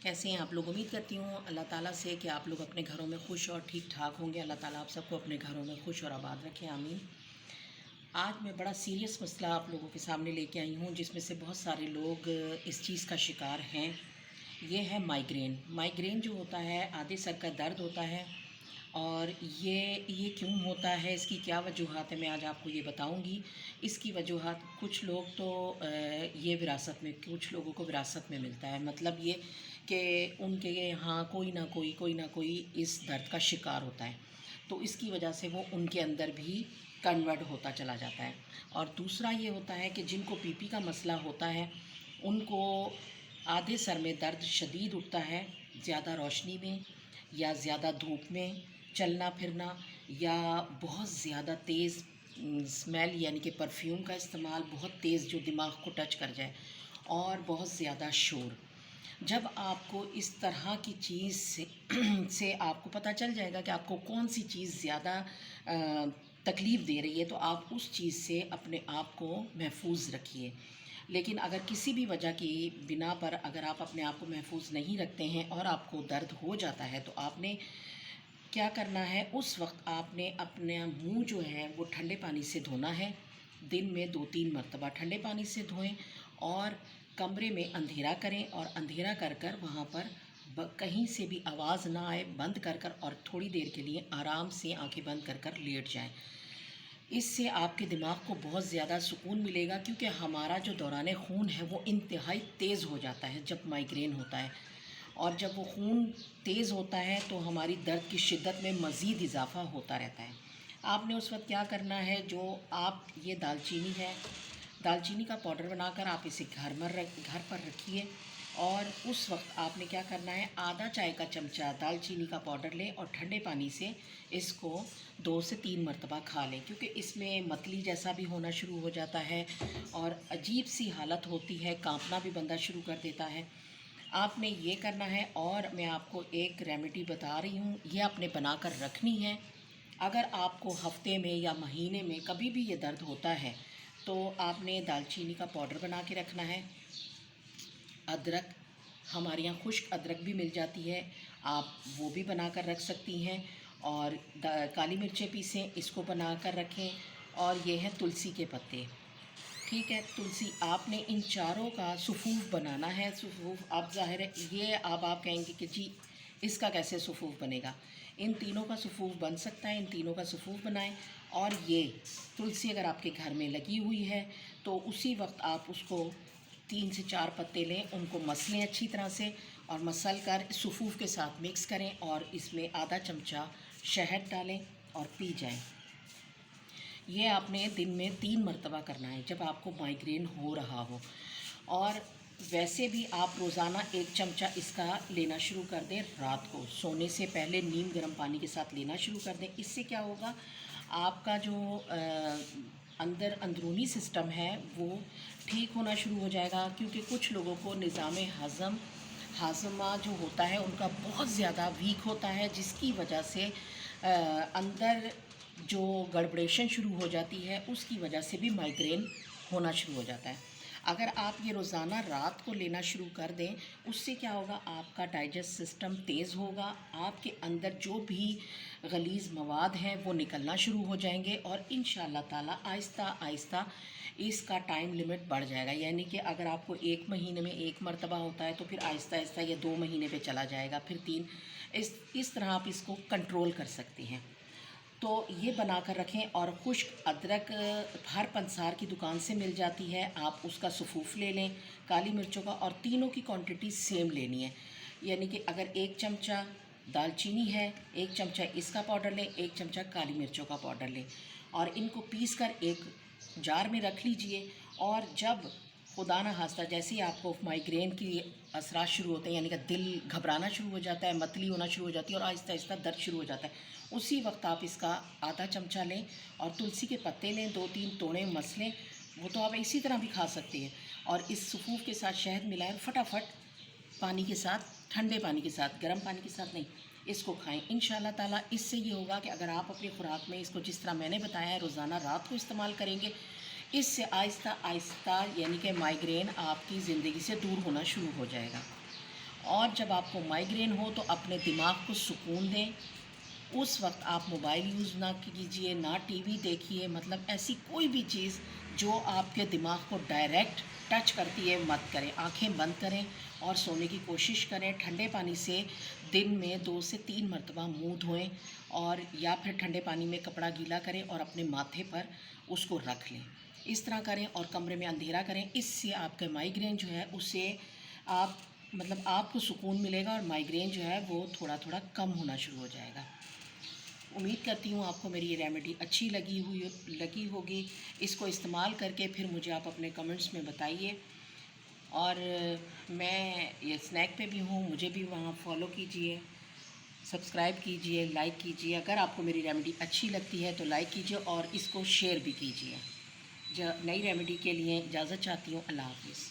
कैसे हैं आप लोग। उम्मीद करती हूँ अल्लाह ताला से कि आप लोग अपने घरों में खुश और ठीक ठाक होंगे। अल्लाह ताला आप सबको अपने घरों में खुश और आबाद रखें, आमीन। आज मैं बड़ा सीरियस मसला आप लोगों के सामने लेके आई हूँ, जिसमें से बहुत सारे लोग इस चीज़ का शिकार हैं। ये है माइग्रेन। माइग्रेन जो होता है, आधे सर का दर्द होता है। और ये क्यों होता है, इसकी क्या वजूहात है, मैं आज आपको ये बताऊंगी। इसकी वजूहात, कुछ लोग तो ये विरासत में, कुछ लोगों को विरासत में मिलता है। मतलब ये कि उनके यहाँ कोई ना कोई इस दर्द का शिकार होता है, तो इसकी वजह से वो उनके अंदर भी कन्वर्ट होता चला जाता है। और दूसरा ये होता है कि जिनको पीपी का मसला होता है, उनको आधे सर में दर्द शदीद उठता है, ज़्यादा रोशनी में या ज़्यादा धूप में चलना फिरना, या बहुत ज़्यादा तेज़ स्मेल यानी कि परफ्यूम का इस्तेमाल बहुत तेज़ जो दिमाग को टच कर जाए, और बहुत ज़्यादा शोर। जब आपको इस तरह की चीज़ से आपको पता चल जाएगा कि आपको कौन सी चीज़ ज़्यादा तकलीफ़ दे रही है, तो आप उस चीज़ से अपने आप को महफूज रखिए। लेकिन अगर किसी भी वजह की बिना पर अगर आप अपने आप को महफूज नहीं रखते हैं और आपको दर्द हो जाता है, तो आपने क्या करना है, उस वक्त आपने अपना मुंह जो है वो ठंडे पानी से धोना है। दिन में 2-3 मरतबा ठंडे पानी से धोएं, और कमरे में अंधेरा करें, और अंधेरा कर कर वहाँ पर कहीं से भी आवाज़ ना आए बंद कर कर, और थोड़ी देर के लिए आराम से आंखें बंद कर कर लेट जाएं। इससे आपके दिमाग को बहुत ज़्यादा सुकून मिलेगा, क्योंकि हमारा जो दौरान खून है वो इंतहाई तेज़ हो जाता है जब माइग्रेन होता है। और जब वो खून तेज़ होता है तो हमारी दर्द की शिद्दत में मज़ीद इजाफ़ा होता रहता है। आपने उस वक्त क्या करना है, जो आप ये दालचीनी है, दालचीनी का पाउडर बनाकर आप इसे घर पर रखिए। और उस वक्त आपने क्या करना है, आधा चाय का चमचा दालचीनी का पाउडर लें और ठंडे पानी से इसको 2 से 3 मरतबा खा लें, क्योंकि इसमें मतली जैसा भी होना शुरू हो जाता है और अजीब सी हालत होती है, कांपना भी बंदा शुरू कर देता है। आपने ये करना है। और मैं आपको एक रेमेडी बता रही हूँ, ये आपने बनाकर रखनी है। अगर आपको हफ्ते में या महीने में कभी भी ये दर्द होता है, तो आपने दालचीनी का पाउडर बना के रखना है। अदरक, हमारे यहाँ खुश्क अदरक भी मिल जाती है, आप वो भी बना कर रख सकती हैं। और काली मिर्चें पीसें, इसको बना कर रखें। और ये है तुलसी के पत्ते। ठीक है, तुलसी, आपने इन चारों का सुफूफ बनाना है। सुफूफ, आप ज़ाहिर है ये अब आप कहेंगे कि जी इसका कैसे सुफूफ बनेगा। इन तीनों का सुफूफ बन सकता है, इन तीनों का सुफूफ बनाएं। और ये तुलसी अगर आपके घर में लगी हुई है, तो उसी वक्त आप उसको 3 से 4 पत्ते लें, उनको मसलें अच्छी तरह से, और मसल कर सुफूफ के साथ मिक्स करें, और इसमें आधा चमचा शहद डालें और पी जाएं। ये आपने दिन में 3 मरतबा करना है जब आपको माइग्रेन हो रहा हो। और वैसे भी आप रोज़ाना 1 चमचा इसका लेना शुरू कर दें। रात को सोने से पहले नीम गर्म पानी के साथ लेना शुरू कर दें। इससे क्या होगा, आपका जो अंदर अंदरूनी सिस्टम है वो ठीक होना शुरू हो जाएगा। क्योंकि कुछ लोगों को निज़ाम हाज़मा जो होता है उनका बहुत ज़्यादा वीक होता है, जिसकी वजह से अंदर जो गड़बड़ेशन शुरू हो जाती है, उसकी वजह से भी माइग्रेन होना शुरू हो जाता है। अगर आप ये रोज़ाना रात को लेना शुरू कर दें, उससे क्या होगा, आपका डाइजेस्ट सिस्टम तेज़ होगा, आपके अंदर जो भी गलीज़ मवाद हैं वो निकलना शुरू हो जाएंगे, और इंशाअल्लाह ताला आहिस्ता आहिस्ता इसका टाइम लिमिट बढ़ जाएगा। यानी कि अगर आपको 1 महीने में 1 मरतबा होता है, तो फिर आहिस्ता आहिस्ता ये 2 महीने पे चला जाएगा, फिर 3। इस तरह आप इसको कंट्रोल कर सकते हैं। तो ये बना कर रखें। और खुश्क अदरक हर पंसार की दुकान से मिल जाती है, आप उसका सुफूफ ले लें, काली मिर्चों का, और तीनों की क्वांटिटी सेम लेनी है। यानी कि अगर 1 चमचा दालचीनी है, 1 चमचा इसका पाउडर लें, 1 चमचा काली मिर्चों का पाउडर लें, और इनको पीस कर एक जार में रख लीजिए। और जब खुदा न खास्ता जैसे ही आपको माइग्रेन की असरात शुरू होते हैं, यानी कि दिल घबराना शुरू हो जाता है, मतली होना शुरू हो जाती है, और आहिस्ता आहिस्ता दर्द शुरू हो जाता है, उसी वक्त आप इसका आधा चमचा लें, और तुलसी के पत्ते लें, 2-3 तोड़े मसलें, वो तो आप इसी तरह भी खा सकते हैं। और इस सुफूफ के साथ शहद मिलाएं, फटाफट पानी के साथ, ठंडे पानी के साथ, गर्म पानी के साथ नहीं, इसको खाएं। इंशाअल्लाह ताला इससे ये होगा कि अगर आप अपनी खुराक में इसको जिस तरह मैंने बताया है रोज़ाना रात को इस्तेमाल करेंगे, इससे आहिस्ता आहिस्ता यानी कि माइग्रेन आपकी ज़िंदगी से दूर होना शुरू हो जाएगा। और और जब आपको माइग्रेन हो तो अपने दिमाग को सुकून दें। उस वक्त आप मोबाइल यूज़ ना कीजिए, ना टीवी देखिए, मतलब ऐसी कोई भी चीज़ जो आपके दिमाग को डायरेक्ट टच करती है मत करें। आंखें बंद करें और सोने की कोशिश करें। ठंडे पानी से दिन में 2 से 3 मरतबा मुँह धोएं, और या फिर ठंडे पानी में कपड़ा गीला करें और अपने माथे पर उसको रख लें। इस तरह करें और कमरे में अंधेरा करें। इससे आपका माइग्रेन जो है उसे आप मतलब आपको सुकून मिलेगा और माइग्रेन जो है वो थोड़ा थोड़ा कम होना शुरू हो जाएगा। उम्मीद करती हूँ आपको मेरी ये रेमेडी अच्छी लगी होगी। इसको इस्तेमाल करके फिर मुझे आप अपने कमेंट्स में बताइए। और मैं ये स्नैक पे भी हूँ, मुझे भी वहाँ फॉलो कीजिए, सब्सक्राइब कीजिए, लाइक कीजिए। अगर आपको मेरी रेमेडी अच्छी लगती है तो लाइक कीजिए और इसको शेयर भी कीजिए। नई रेमेडी के लिए इजाज़त चाहती हूँ। अल्लाह हाफ़िज़।